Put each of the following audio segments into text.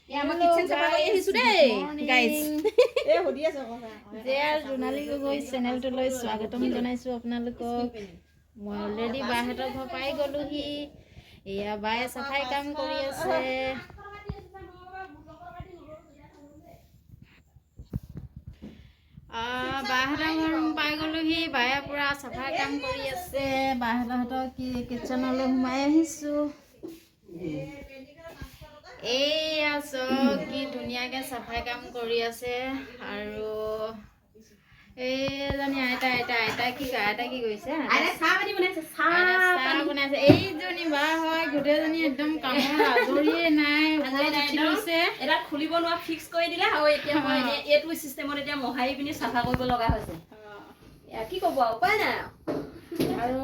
এ আমাৰ কিচেন চাফা কৰি আহিছো দেই গাইস এ হদি আছে কথা দেয়াৰ জোনালী গগৈ চেনেলটোলৈ স্বাগতম জনাইছো আপোনালোকক মই অলৰেডি বাহঁতৰ ঘৰ পাই গ'লোহি এয়া বায়ে চাফাই কাম কৰি আছে বাহঁতৰ ঘৰ পাই গ'লোহি বায়ে পুৰা চাফাই কাম কৰি আছে বাহঁতৰ কিচেনলৈ সোমাই আহিছো এইয়া চব কি ধুনীয়াকৈ চাফাই কাম কৰি আছে আৰু এইজনী আইতা কি কৰিছে চাহ বনাইছে এইজনী বা হয় গোটেইজনী একদম কামৰ আজৰিয়ে নাই এটা খুলিব নোৱাৰা ফিক্স কৰি দিলে আৰু এতিয়া মই এইটো চিষ্টেমত এতিয়া মহাৰি পিনি চাফা কৰিব লগা হৈছে কি ক'ব উপায় নাই আৰু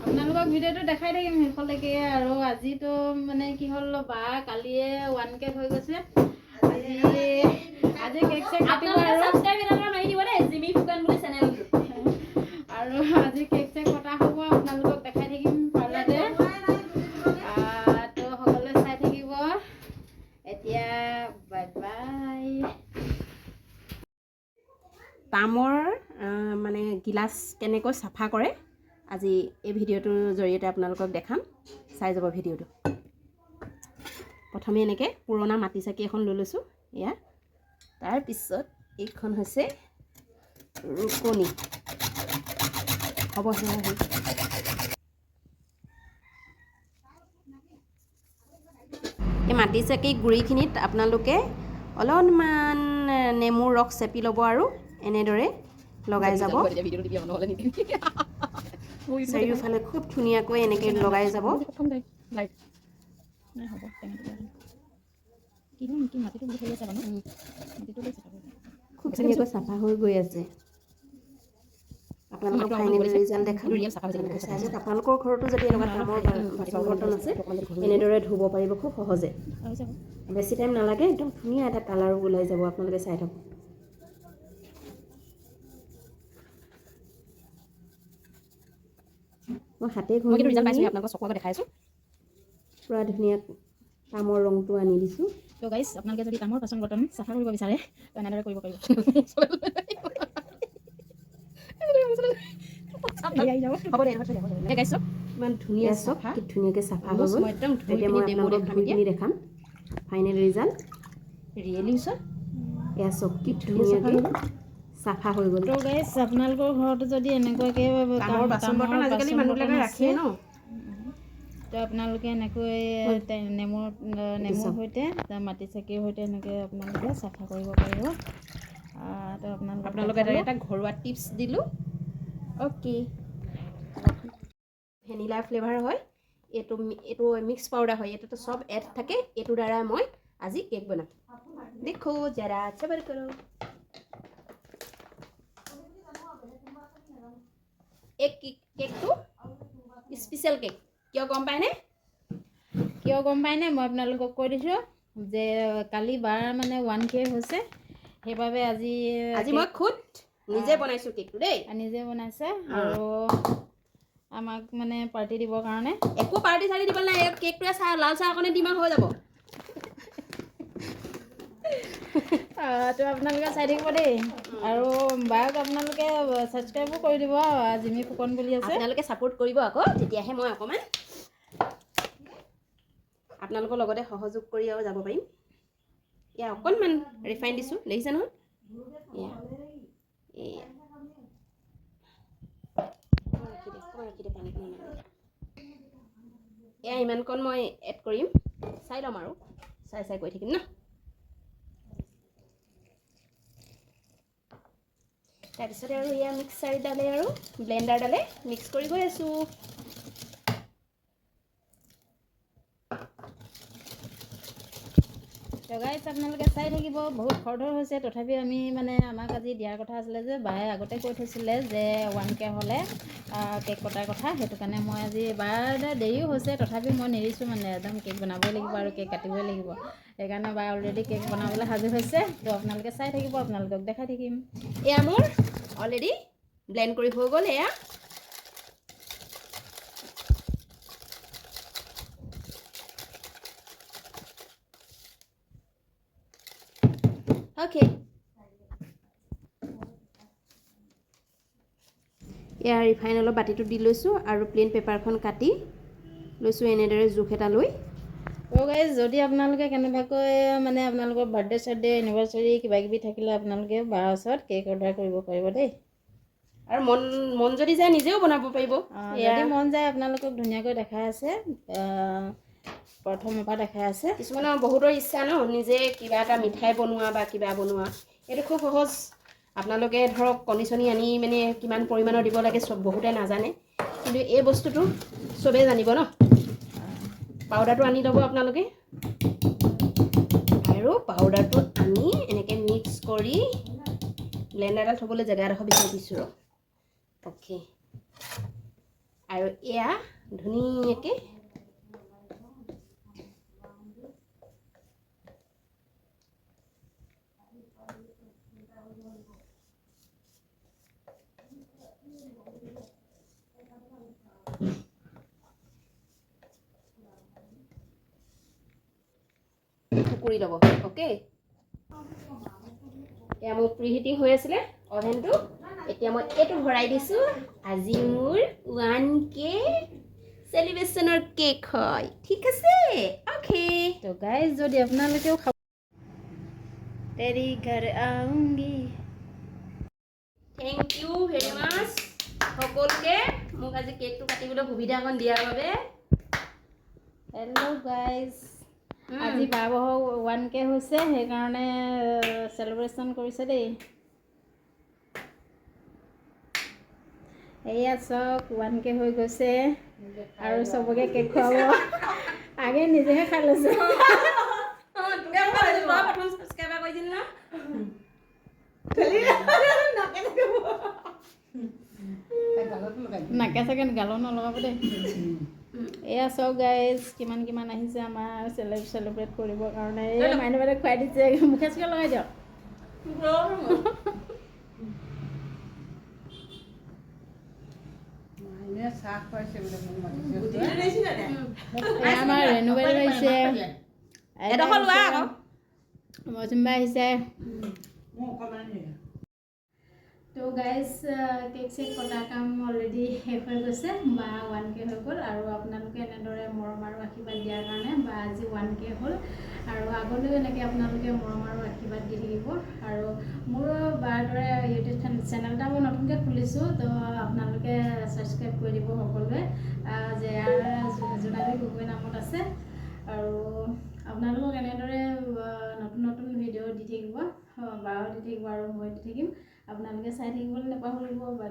আপোনালোকক ভিডিঅ'টো দেখাই থাকিম শেষলৈকে আৰু আজিতো মানে কি হ'ল বা কালিয়ে 1K হৈ গৈছে আজি কেক চেক কাটিব আৰু সাবস্ক্ৰাইব এটা মাৰি দিব দেই জিমি ফুকান বুলি চেনেলটো আৰু আজি কেক চেক কটা হ'ব আপোনালোকক দেখাই থাকিম পাৰ্লাৰতে তো সকলোৱে চাই থাকিব এতিয়া বাই বাই তামৰ মানে গিলাচ কেনেকৈ চাফা কৰে আজি এই ভিডিঅ'টোৰ জৰিয়তে আপোনালোকক দেখাম চাই যাব ভিডিঅ'টো প্ৰথমে এনেকৈ পুৰণা মাটি চাকি এখন লৈ লৈছোঁ এয়া তাৰপিছত এইখন হৈছে ৰুকনি হ'ব এই মাটি চাকি গুড়িখিনিত আপোনালোকে অলপমান নেমুৰ ৰস চেপি ল'ব আৰু এনেদৰে লগাই যাব চাৰিওফালে খুব ধুনীয়াকৈ এনেকৈ লগাই যাব খুব ধুনীয়াকৈ চাফা হৈ গৈ আছে আপোনালোকৰ ফাইনেল ৰিজাল্ট দেখাম আপোনালোকৰ ঘৰতো যদি এনেকুৱা তামৰ বাচন বৰ্তন আছে এনেদৰে ধুব পাৰিব খুব সহজে বেছি টাইম নালাগে একদম ধুনীয়া এটা কালাৰো ওলাই যাব আপোনালোকে চাই থাকক মই হাতে ঘঁহি ৰিজাল্ট পাইছোঁ আপোনালোকক চকুৱাকৈ দেখাইছোঁ পুৰা ধুনীয়া তামৰ ৰংটো আনি দিছোঁ তো গাইছ আপোনালোকে যদি তামৰ বাচন বৰ্তন চাফা কৰিব বিচাৰে তো এনেদৰে কৰিব পাৰিব ইমান ধুনীয়া চাফা কি ধুনীয়াকৈ চাফা হৈ গ'ল এতিয়া মই আপোনালোকক ধুই পিনি দেখাম ফাইনেল ৰিজাল্ট ৰিয়েলি এয়া চব কি ধুনীয়াকৈ চাফা হৈ গ'ল তো গাইছ আপোনালোকৰ ঘৰতো যদি এনেকুৱাকৈ তামৰ বাচন বৰ্তন আজিকালি মানুহবিলাকে ৰাখে ন তো আপোনালোকে এনেকৈ নেমুৰ সৈতে মাটি চাকিৰ সৈতে এনেকৈ আপোনালোকে চাফা কৰিব পাৰিব তো আপোনালোকে এটা ঘৰুৱা টিপছ দিলোঁ অ'কে ভেনিলা ফ্লেভাৰ হয় এইটো মিক্স পাউডাৰ হয় এইটোতো চব এড থাকে এইটোৰ দ্বাৰা মই আজি কেক বনাম দেখো জৰা সবৰ কৰো এই কেকটো স্পেচিয়েল কেক কিয় গম পায়নে মই আপোনালোকক কৈ দিছোঁ যে কালি বাৰ মানে 1K হৈছে সেইবাবে আজি মই খুদ নিজে বনাইছোঁ কেকটো দেই নিজে বনাইছে আৰু আমাক মানে পাৰ্টি দিবৰ কাৰণে একো পাৰ্টি চাৰ্টি দিব নাই কেকটোৱে চাহ লাল চাহ অকণে দিমা হৈ যাব তো আপোনালোকে চাই থাকিব দেই আৰু বাক আপোনালোকে ছাবস্ক্ৰাইবো কৰি দিব জিমি ফুকন বুলি আছে আপোনালোকে ছাপোৰ্ট কৰিব আকৌ তেতিয়াহে মই অকণমান আপোনালোকৰ লগতে সহযোগ কৰি আৰু যাব পাৰিম এয়া অকণমান ৰিফাইন দিছোঁ দেখিছে নহয় এয়া ইমানকণ মই এড কৰিম চাই ল'ম আৰু চাই কৰি থাকিম ন তাৰপিছতে আৰু এয়া মিক্সাৰডালে আৰু ব্লেণ্ডাৰডালে মিক্স কৰি গৈ আছোঁ তো গাইছ আপোনালোকে চাই থাকিব বহুত খৰধৰ হৈছে তথাপি আমি মানে আমাক আজি দিয়াৰ কথা আছিলে যে বায়ে আগতে কৈ থৈছিলে যে 1K হ'লে কেক কটাৰ কথা সেইটো কাৰণে মই আজি বাৰ দেৰিও হৈছে তথাপি মই নেৰিছোঁ মানে একদম কেক বনাবই লাগিব আৰু কেক কাটিবই লাগিব সেইকাৰণে বায়ে অলৰেডি কেক বনাবলৈ সাজু হৈছে তো আপোনালোকে চাই থাকিব আপোনালোকক দেখাই থাকিম এয়া মোৰ অলৰেডি ব্লেণ্ড কৰি হৈ গ'ল এয়া অ'কে এয়া ৰিফাইন অলপ বাতিটো দি লৈছোঁ আৰু প্লেইন পেপাৰখন কাটি লৈছোঁ এনেদৰে জোখ এটা লৈ গাইজ যদি আপোনালোকে কেনেবাকৈ মানে আপোনালোকৰ বাৰ্থডে চাৰ্থডে এনিভাৰ্চাৰী কিবাকিবি থাকিলে আপোনালোকে বাৰ ওচৰত কেক অৰ্ডাৰ কৰিব পাৰিব দেই আৰু মন যদি যায় নিজেও বনাব পাৰিব যদি মন যায় আপোনালোকক ধুনীয়াকৈ দেখাই আছে প্ৰথমৰ পৰা দেখাই আছে কিছুমানৰ বহুতৰ ইচ্ছা ন নিজে কিবা এটা মিঠাই বনোৱা বা কিবা বনোৱা এইটো খুব সহজ আপোনালোকে ধৰক কণী চনি আনি মানে কিমান পৰিমাণৰ দিব লাগে চব বহুতে নাজানে কিন্তু এই বস্তুটো চবেই জানিব ন পাউডাৰটো আনি ল'ব আপোনালোকে আৰু পাউডাৰটো আনি এনেকৈ মিক্স কৰি ব্লেণ্ডাৰডাল থ'বলৈ জেগা এডোখৰ বিচাৰি দিছোঁ অ'কে আৰু এয়া ধুনীয়াকৈ কৰি ল'ব অ'কে এতিয়া মোৰ প্ৰিহিটিং হৈ আছিলে অভেনটো এতিয়া মই এইটো ভৰাই দিছোঁ আজি মোৰ 1K চেলিব্ৰেশ্যনৰ কেক হয় ঠিক আছে অ'কে তো গাইজ যদি আপোনালোকেও খাব তেৰি ঘৰ আউংগি থেংক ইউ ভেৰি মাছ সকলোকে মোক আজি কেকটো কাটিবলৈ সুবিধা অকণ দিয়াৰ বাবে হেল্ল' গাইজ আজি 1K হৈছে সেইকাৰণে চেলিব্ৰেশ্যন কৰিছে দেই এয়া চাওক 1K হৈ গৈছে আৰু চবকে কেক খুৱাব আগে নিজেহে খাই লৈছে নাকে চাগে গালত নলগাব দেই এয়া চাওক গাইজ কিমান আহিছে আমাৰ চেলিব্ৰেট কৰিবৰ কাৰণে এই মানুহে খুৱাই দিছে মুখে চুখে লগাই দিয়ক আমাৰ ৰেণু বাইদেউ আহিছে মৌচুমবা আহিছে তো গাইজ কেক চেক কটা কাম অলৰেডি শেষ হৈ গৈছে বা 1K হৈ গ'ল আৰু আপোনালোকে এনেদৰে মৰম আৰু আশীৰ্বাদ দিয়াৰ কাৰণে বা আজি 1K হ'ল আৰু আগলৈও এনেকৈ আপোনালোকে মৰম আৰু আশীৰ্বাদ দি থাকিব আৰু মোৰ বাৰ দৰে ইউটিউব চেনেল এটা মই নতুনকৈ খুলিছোঁ তো আপোনালোকে ছাবস্ক্ৰাইব কৰি দিব সকলোৱে যে জোনালী গগৈ নামত আছে আৰু আপোনালোকক এনেদৰে নতুন ভিডিঅ' দি থাকিব বাও দি থাকিব আৰু মই দি থাকিম আপোনালোকে চাই থাকিবলৈ নাপাহৰিব বা